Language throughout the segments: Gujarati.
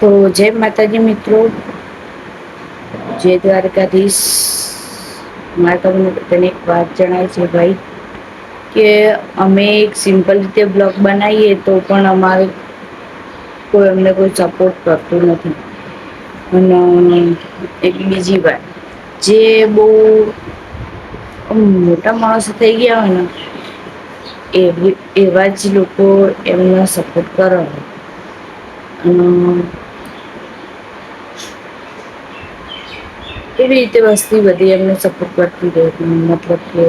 તો જય માતાજી મિત્રો, જય દ્વારકાધીશ. મારે તમને તને એક વાત જણાય છે ભાઈ, કે અમે એક સિમ્પલ રીતે બ્લોગ બનાવીએ તો પણ અમારે કોઈ અમને કોઈ સપોર્ટ કરતું નથી. અને એક બીજી વાત, જે બહુ મોટા માણસ થઈ ગયા હોય ને એવા જ લોકો એમને સપોર્ટ કરે. એવી રીતે વસ્તી બધી એમને સપોર્ટ કરતી રહે, મતલબ કે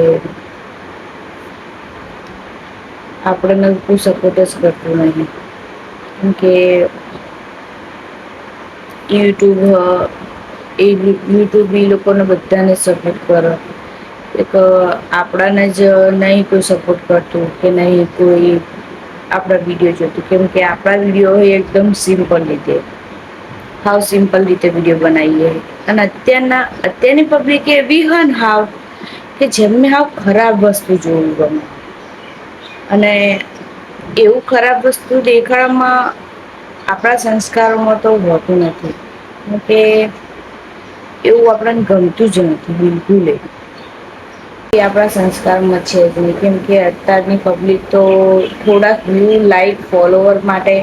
આપણને કોઈ સપોર્ટ જ કરતું નહી. કે યુટ્યુબ એ લોકોને બધાને સપોર્ટ કરે. એક આપણાને જ નહી કોઈ સપોર્ટ કરતું કે નહી કોઈ આપણા વિડીયો જોતું, કેમ કે આપણા વિડીયો હોય એકદમ સિમ્પલ રીતે, હાવ સિમ્પલ રીતે વિડીયો બનાવીએ. અને અત્યારની પબ્લિક એવી હોય ને હાવ, કે જેમને હાવ ખરાબ વસ્તુ જોવું ગમે. અને એવું ખરાબ વસ્તુ દેખાડવામાં આપણા સંસ્કારોમાં તો હોતું નથી. કે એવું આપણને ગમતું જ નથી બિલકુલ. એ આપણા સંસ્કારમાં છે જ નહીં, કેમ કે અત્યારની પબ્લિક તો થોડાક વ્યૂ, લાઈક, ફોલોવર માટે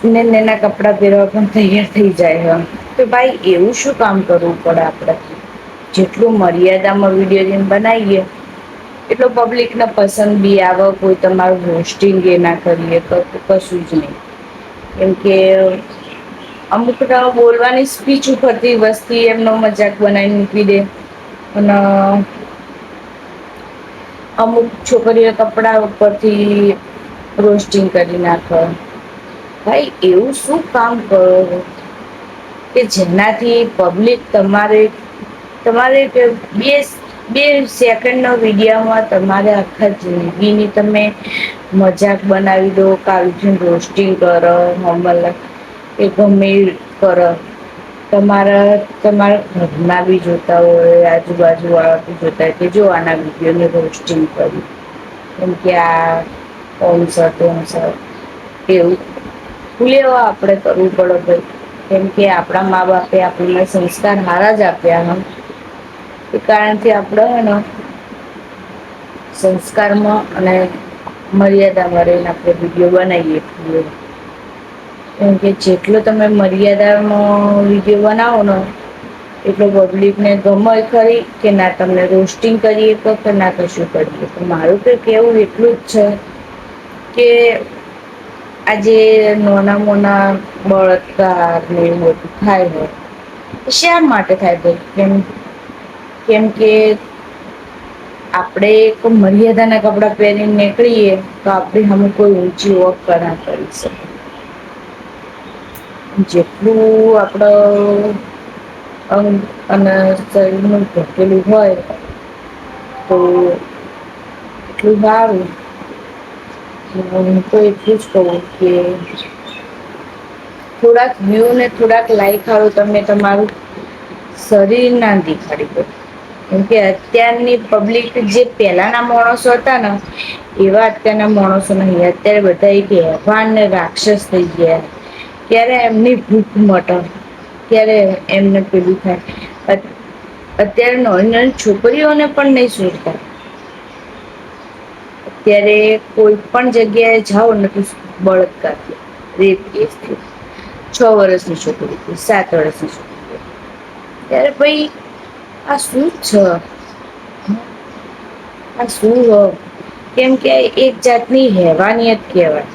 નાના કપડા પહેરવા પણ તૈયાર થઈ જાય. તો ભાઈ એવું શું કામ કરવું પડે આપડે? જેટલું મર્યાદામાં વિડીયો બનાવીએ એટલો પબ્લિકને પસંદ બી આવે, કોઈ તમારું રોસ્ટિંગ એ ના કરીએ કશું જ નહીં. કેમ કે અમુક તો બોલવાની સ્પીચ ઉપરથી વસ્તી એમનો મજાક બનાવીને મૂકી દે. અને અમુક છોકરીઓ કપડા ઉપરથી રોસ્ટિંગ કરી નાખે. ભાઈ એવું શું કામ કરો? કે જેનાથી પબ્લિક તમારે બે સેકન્ડનો વિડીયોમાં તમારે આખા જિંદગીની તમે મજાક બનાવી દો, કાલથી રોસ્ટિંગ કરો, એ ગમે ઈ કરો. તમારા ઘરના બી જોતા હોય, આજુબાજુ વાળા બી જોતા હોય કે જો આના વિડીયોને રોસ્ટિંગ કર્યું. કેમ કે એવું આપડે કરવું પડે ભાઈ. કેમ કે આપણા મા બાપે આપણને સંસ્કાર હારા જ આપ્યા. એ કારણથી આપડે હે ને સંસ્કારમાં અને મર્યાદામાં રહીને આપણે વિડીયો બનાવીએ છીએ. કેમ કે જેટલો તમે મર્યાદામાં વિડીયો બનાવો ને એટલો પબ્લિકને ગમે ખરી, કે ના તમને રોસ્ટિંગ કરીએ કે ના કશું કરીએ. મારું તો કેવું એટલું જ છે કે આજે નાના-મોના બળાત્કાર ને એવું બધું થાય છે. શા માટે થાય છે? કેમ કે આપણે એક મર્યાદાના કપડાં પહેરીને નીકળીએ તો આપણી સામે કોઈ ઊંચી વખ ના કરી શકે. જેટલું આપડ અને શરીરનું ઢકેલું હોય તો એટલું સારું. હું તો એટલું જ કહું કે થોડાક વ્યૂ ને થોડાક લાઈક હારું તમે તમારું શરીર ના દેખાડી દો. કેમકે અત્યારની પબ્લિક જે પેલાના માણસો હતા ને એવા અત્યારના માણસો નહીં. અત્યારે બધા એક બેભાન ને રાક્ષસ થઈ ગયા. ક્યારે એમની ભૂખ મટે, ક્યારે એમને પેલું થાય. અત્યારે નાની-નાની છોકરીઓને પણ નહીં છોડતા. અત્યારે કોઈ પણ જગ્યાએ જાઓ ને તો બળાત્કાર થાય, રેપ કેસ થાય. 6 વર્ષની છોકરી, 7 વર્ષની છોકરી. ત્યારે ભાઈ આ શું છે? આ શું કેમ કે એક જાતની હેવાનિયત કહેવાય.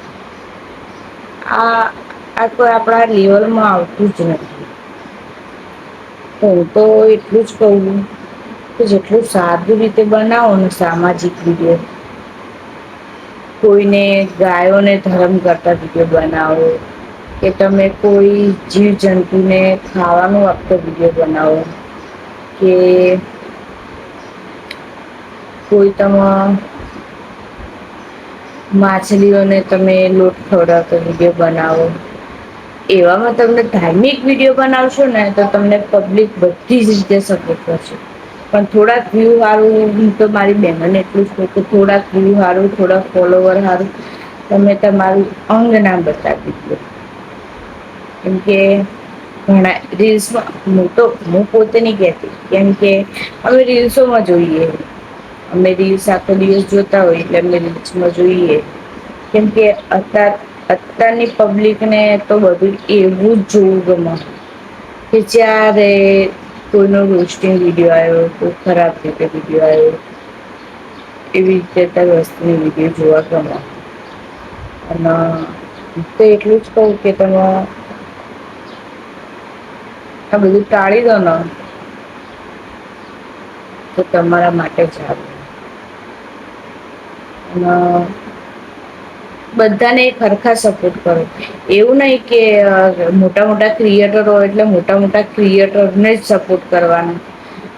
આ કોઈ આપણા લેવલમાં આવતું જ નથી. હું તો એટલું જ કહું કે જેટલું સારી રીતે બનાવો ને સામાજિક વિડીયો કોઈને ગાયોને ધર્મ કરતા વિડીયો બનાવો. કે તમે કોઈ જીવજંતુને ખાવાનું આપતો વિડીયો બનાવો. કે કોઈ માછલીઓને તમે લોટ ખવડાવતો વિડીયો બનાવો. એવામાં તમને ધાર્મિક વિડીયો બનાવશો ને તો તમને પબ્લિક બધી જ રીતે સપોર્ટ કરશે. પણ થોડાક વ્યૂ હારું હું તો મારી બહેનોને એટલું જ કહું કે થોડાક વ્યૂ હારું, થોડાક ફોલોવર હારું તમે તમારું અંગ ના બતાવી દો. એમ કે ઘણા રીલ્સમાં હું પોતે નહી કહેતી કેમ કે અમે રીલ્સોમાં જોઈએ અમે રીલ્સ આખો દિવસ જોતા હોય એટલે અમે રીલ્સમાં જોઈએ કેમકે અત્યારની પબ્લિક ને તો બધું એવું જ જોવું ગમે કે જ્યારે કોઈનો રોસ્ટિંગ વિડિયો આવ્યો કોઈ ખરાબ રીતે વિડિયો આવ્યો એવી રીતે વસ્તુની વિડીયો જોવા ગમે અને તો એટલું જ કહું કે તમે આ બધું ટાળી દો ને તો તમારા માટે સારું અને બધાને એક હરખા સપોર્ટ કરો એવું નહી કે મોટા મોટા ક્રિએટર હોય એટલે મોટા મોટા ક્રિએટરને જ સપોર્ટ કરવાનું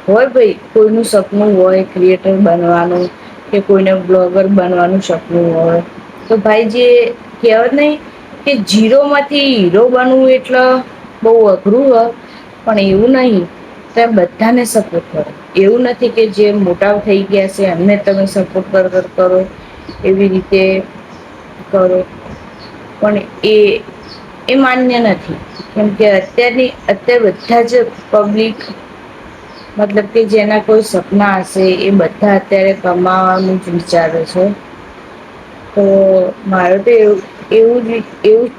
હોય ભાઈ કોઈનું સપનું હોય ક્રિએટર બનવાનું કે કોઈને બ્લોગર બનવાનું સપનું હોય તો ભાઈ જે કહેવત નહી કે જીરો માંથી હીરો બનવું એટલે બહુ અઘરું હ પણ એવું નહી તો બધાને સપોર્ટ કરો એવું નથી કે જે મોટા થઈ ગયા છે એમને તમે સપોર્ટ કરો એવી રીતે કરો પણ એ માન્ય નથી કેમ કે અત્યારે બધા જ પબ્લિક મતલબ કે જેના કોઈ સપના હશે એ બધા અત્યારે કમાવાનું જ વિચારે છે તો મારે તો એવું જ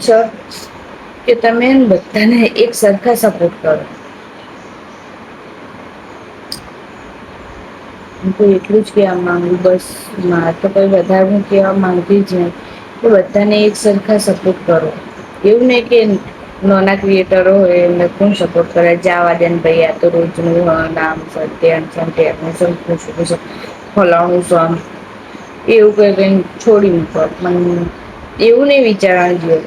છે કે તમે બધાને એક સરખા સપોર્ટ કરો હું તો એટલું જ કેવા માંગુ બસ મારે તો કઈ વધારે હું કેવા માંગતી જ નહી તો બધાને એક સરખા સપોર્ટ કરો એવું નહી કે નાના ક્રિએટરો હોય એમને કોણ સપોર્ટ કરે જવા દેને ભાઈ આ તો રોજનું નામ ફલાણું છે એવું કઈ છોડી મૂકો પણ એવું નહી વિચારવાનું જોઈએ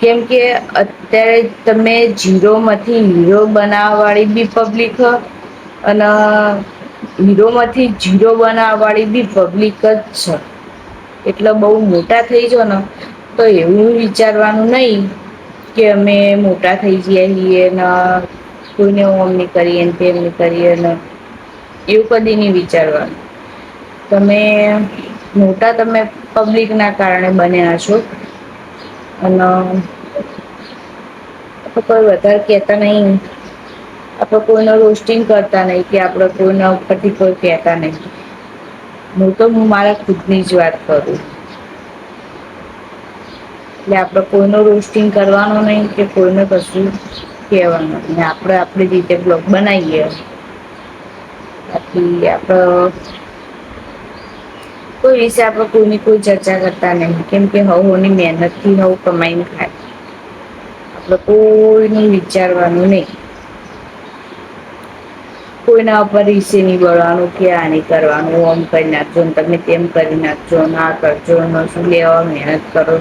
કેમ કે અત્યારે તમે જીરોમાંથી હીરો બનાવવા વાળી બી પબ્લિક અને હીરોમાંથી જીરો બનાવવા વાળી બી પબ્લિક જ છે એટલે બહુ મોટા થઈ જ ને તો એવું વિચારવાનું નહી કે અમે મોટા થઈ જઈએ છીએ કોઈને ઓમ ની કરીએ તેમ ની કરીએ એવું કદી નહી વિચારવાનું તમે મોટા તમે પબ્લિક ના કારણે બન્યા છો અને કોઈ વધારે કેતા નહી આપડે કોઈનો રોસ્ટિંગ કરતા નહી કે આપડે કોઈના ઉપરથી કોઈ કેતા નહી હું મારા ખુદ ની જ વાત કરું એટલે આપડે કોઈ ન રોસ્ટિંગ કરવાનો નહી કે કોઈને કશું કેવાનું આપડે આપડી રીતે બ્લોગ બનાવીએ બાકી આપડ કોઈ વિશે આપડે કોઈની કોઈ ચર્ચા કરતા નહી કેમ કે ની મહેનત થી કમાઈને ખાય આપડે કોઈ ન વિચારવાનું નહી કોઈના ઉપર રીસે ની બળવાનું કે આ નહી કરવાનું આમ કરી નાખજો તમે તેમ કરી નાખજો ના કરજો શું લેવા મહેનત કરો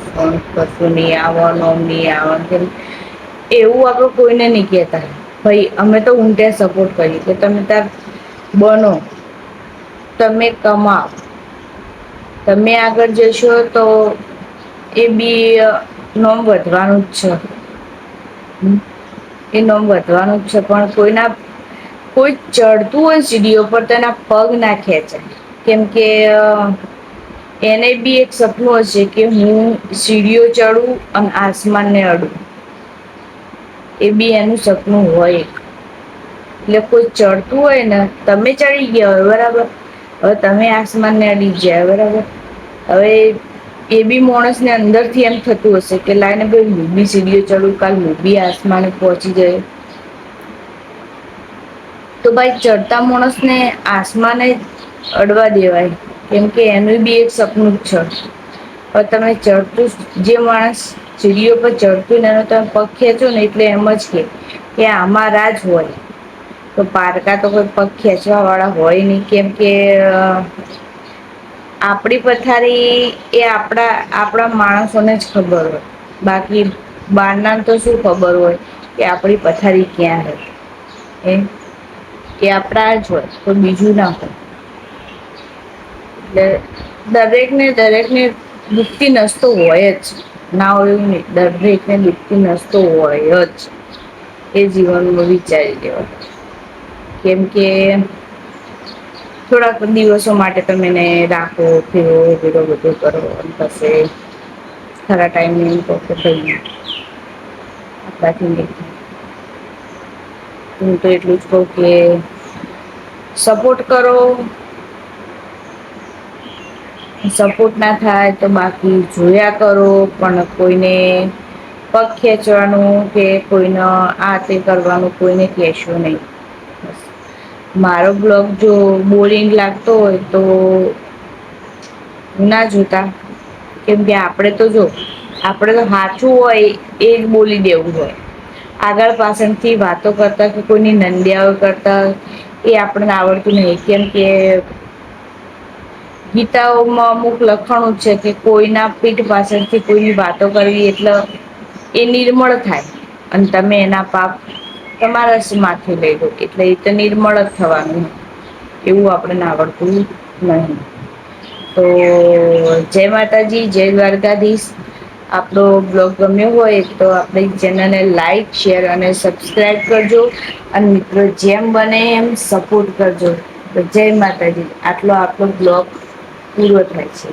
કશું નહી આવવાનું નહી આવવાનું એવું આપડ કોઈને નહી કેતા ભાઈ અમે તો ઊંઘ્યા સપોર્ટ કરીએ કે તમે તાર બનો તમે કમાવ તમે આગળ જશો તો એ બી નોમ વધવાનું જ છે એ નોમ વધવાનું જ છે પણ કોઈ ચડતું હોય સીડીઓ પર તો એના પગ ના ખેંચાય કેમ કે એને બી એક સપનું હશે કે હું સીડીઓ ચડું અને આસમાનને અડું એ બી એનું સપનું હોય એટલે કોઈ ચડતું હોય ને તમે ચડી ગયા હોય બરાબર હવે તમે આસમાનને અડી ગયા બરાબર હવે એ બી માણસ ને અંદર થી એમ થતું હશે કે લાઈને ભાઈ હું બી સીડીઓ ચડું કાલ હું બી આસમાને પહોંચી જાય તો ભાઈ ચડતા માણસ ને આસમાને અડવા દેવાય કેમકે એનું બી એક સપનું જ છે પણ તમે ચડતું જે માણસ સીડીઓ પર ચડતું ને એનો તમે પગ ખેંચો ને એટલે એમ જ કે આમાં જ હોય તો પારકા તો કોઈ પગ ખેંચવા વાળા હોય નહી કેમ કે આપડી પથારી એ આપણા માણસોને જ ખબર હોય બાકી બાર ના તો શું ખબર હોય કે આપડી પથારી ક્યાં હ એ આપડા જ હોય તો બીજું ના હોય એટલે દરેકને દુઃખતી નસતો હોય જ ના હોય એવું નહી દરેકને દુઃખતી નસતો હોય જ એ જીવનમાં વિચારી દેવા કેમ કે થોડાક દિવસો માટે તમેને રાખો ફેરો બધું કરો પછી ખરા ટાઈમ થ આપણાથી નહી હું તો એટલું જ કઉ કે સપોર્ટ કરો. સપોર્ટ ના થાય તો બાકી જોયા કરો પણ કોઈને પગ ખેંચવાનું કે કોઈને આ તે કરવાનું કોઈને કહેશો નહી. મારો બ્લોગ જો બોરિંગ લાગતો હોય તો ના જોતા કેમ કે આપડે તો જો આપડે તો હાચું હોય એ જ બોલી દેવું હોય. આગળ પાછળથી વાતો કરતા કે કોઈની નંદ્યાઓ કરતા એ આપણને આવડતું નહી કેમ કે ગીતાઓમાં અમુક લખણો છે કે કોઈના પીઠ પાછળથી કોઈની વાતો કરવી એટલે એ નિર્મળ થાય અને તમે એના પાપ તમારા જ માથે લઈ લો એટલે એ તો નિર્મળ જ થવાનું. એવું આપણને આવડતું નહી. તો જય માતાજી જય દ્વારકાધીશ. આપણો બ્લોગ ગમ્યો હોય તો આપણી ચેનલને લાઈક શેર અને સબસ્ક્રાઈબ કરજો. અને મિત્રો જેમ બને એમ સપોર્ટ કરજો. તો જય માતાજી આટલો આપણો બ્લોગ પૂરો થાય છે.